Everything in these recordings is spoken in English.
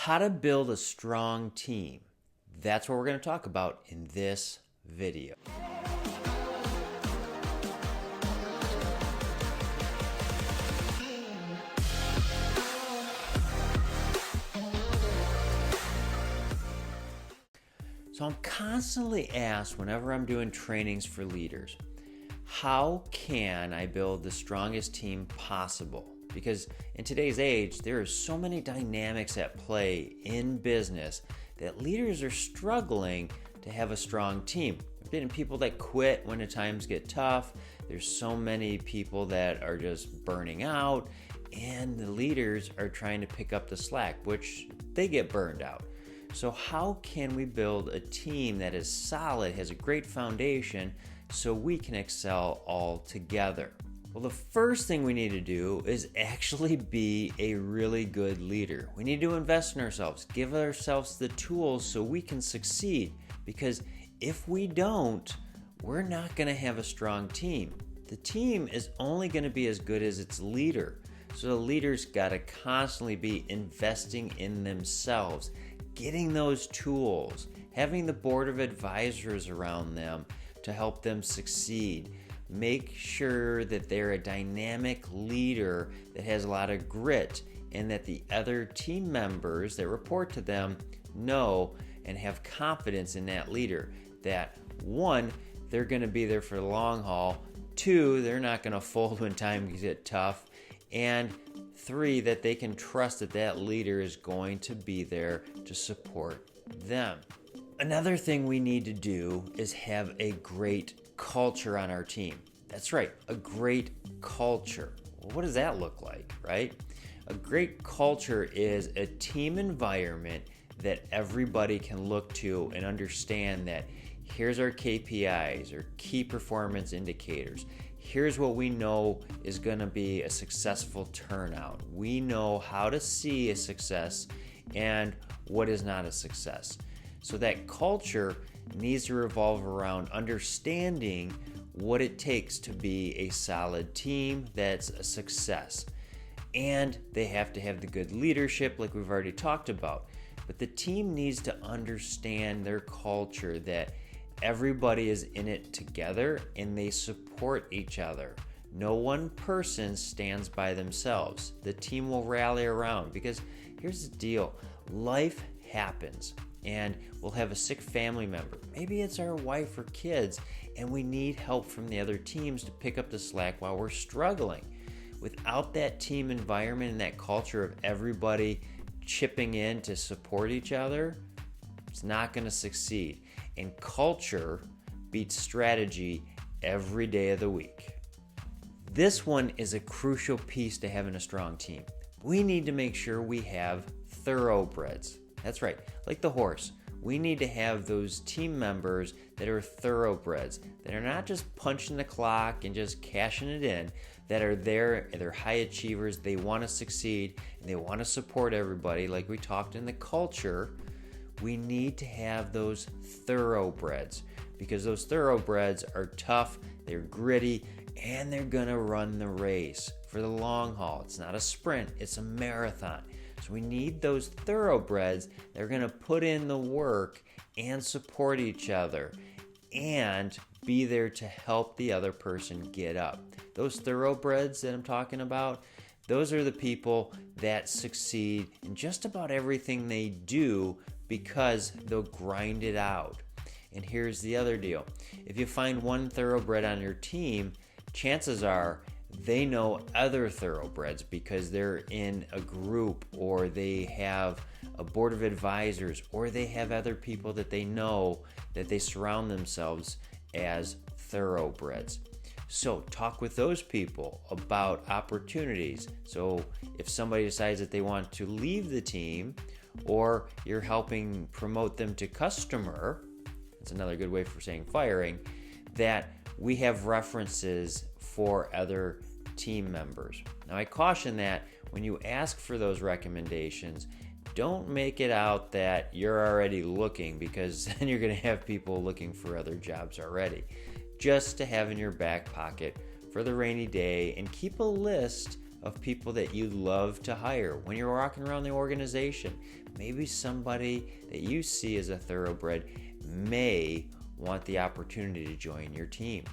How to build a strong team. That's what we're going to talk about in this video. So I'm constantly asked whenever I'm doing trainings for leaders, how can I build the strongest team possible? Because in today's age, there are so many dynamics at play in business that leaders are struggling to have a strong team. There's been people that quit when the times get tough. There's so many people that are just burning out, and the leaders are trying to pick up the slack, which they get burned out. So how can we build a team that is solid, has a great foundation, so we can excel all together? Well, the first thing we need to do is actually be a really good leader. We need to invest in ourselves, give ourselves the tools so we can succeed. Because if we don't, we're not going to have a strong team. The team is only going to be as good as its leader. So the leader's got to constantly be investing in themselves, getting those tools, having the board of advisors around them to help them succeed. Make sure that they're a dynamic leader that has a lot of grit and that the other team members that report to them know and have confidence in that leader. That one, they're going to be there for the long haul. Two, they're not going to fold when times get tough. And three, that they can trust that that leader is going to be there to support them. Another thing we need to do is have a great culture on our team. That's right, a great culture. Well, what does that look like, right? A great culture is a team environment that everybody can look to and understand that here's our KPIs or key performance indicators. Here's what we know is going to be a successful turnout. We know how to see a success and what is not a success. So that culture needs to revolve around understanding what it takes to be a solid team that's a success. And they have to have the good leadership like we've already talked about. But the team needs to understand their culture, that everybody is in it together and they support each other. No one person stands by themselves. The team will rally around, because here's the deal. Life happens and we'll have a sick family member. Maybe it's our wife or kids, and we need help from the other teams to pick up the slack while we're struggling. Without that team environment and that culture of everybody chipping in to support each other, it's not going to succeed. And culture beats strategy every day of the week. This one is a crucial piece to having a strong team. We need to make sure we have thoroughbreds. That's right, like the horse. We need to have those team members that are thoroughbreds, that are not just punching the clock and just cashing it in, that are there, they're high achievers, they want to succeed, and they want to support everybody. Like we talked in the culture, we need to have those thoroughbreds, because those thoroughbreds are tough, they're gritty, and they're going to run the race for the long haul. It's not a sprint, it's a marathon. So we need those thoroughbreds that are going to put in the work and support each other and be there to help the other person get up. Those thoroughbreds that I'm talking about, those are the people that succeed in just about everything they do, because they'll grind it out. And here's the other deal. If you find one thoroughbred on your team, chances are they know other thoroughbreds because they're in a group, or they have a board of advisors, or they have other people that they know that they surround themselves as thoroughbreds. So talk with those people about opportunities. So if somebody decides that they want to leave the team, or you're helping promote them to customer, that's another good way for saying firing, that we have references for other team members. Now I caution that when you ask for those recommendations, don't make it out that you're already looking, because then you're going to have people looking for other jobs already. Just to have in your back pocket for the rainy day, and keep a list of people that you love to hire when you're walking around the organization. Maybe somebody that you see as a thoroughbred may want the opportunity to join your team.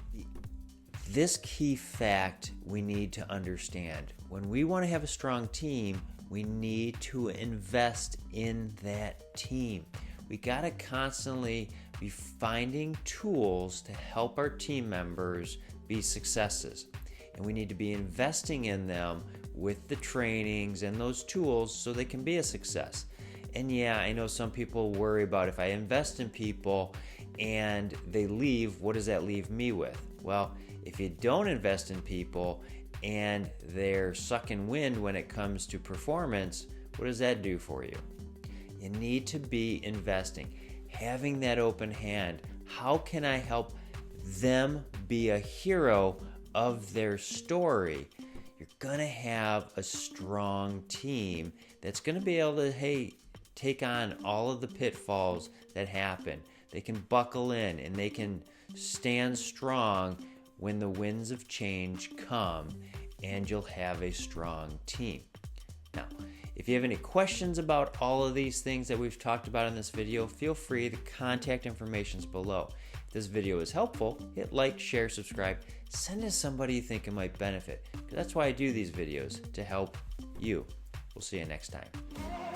This key fact we need to understand. When we want to have a strong team, we need to invest in that team. We got to constantly be finding tools to help our team members be successes. And we need to be investing in them with the trainings and those tools so they can be a success. And yeah, I know some people worry about if I invest in people and they leave, what does that leave me with? Well, if you don't invest in people and they're sucking wind when it comes to performance, what does that do for you? You need to be investing, having that open hand. How can I help them be a hero of their story? You're going to have a strong team that's going to be able to, take on all of the pitfalls that happen. They can buckle in and they can stand strong when the winds of change come, and you'll have a strong team. Now, if you have any questions about all of these things that we've talked about in this video, feel free. The contact information is below. If this video is helpful, hit like, share, subscribe, send to somebody you think it might benefit. That's why I do these videos, to help you. We'll see you next time.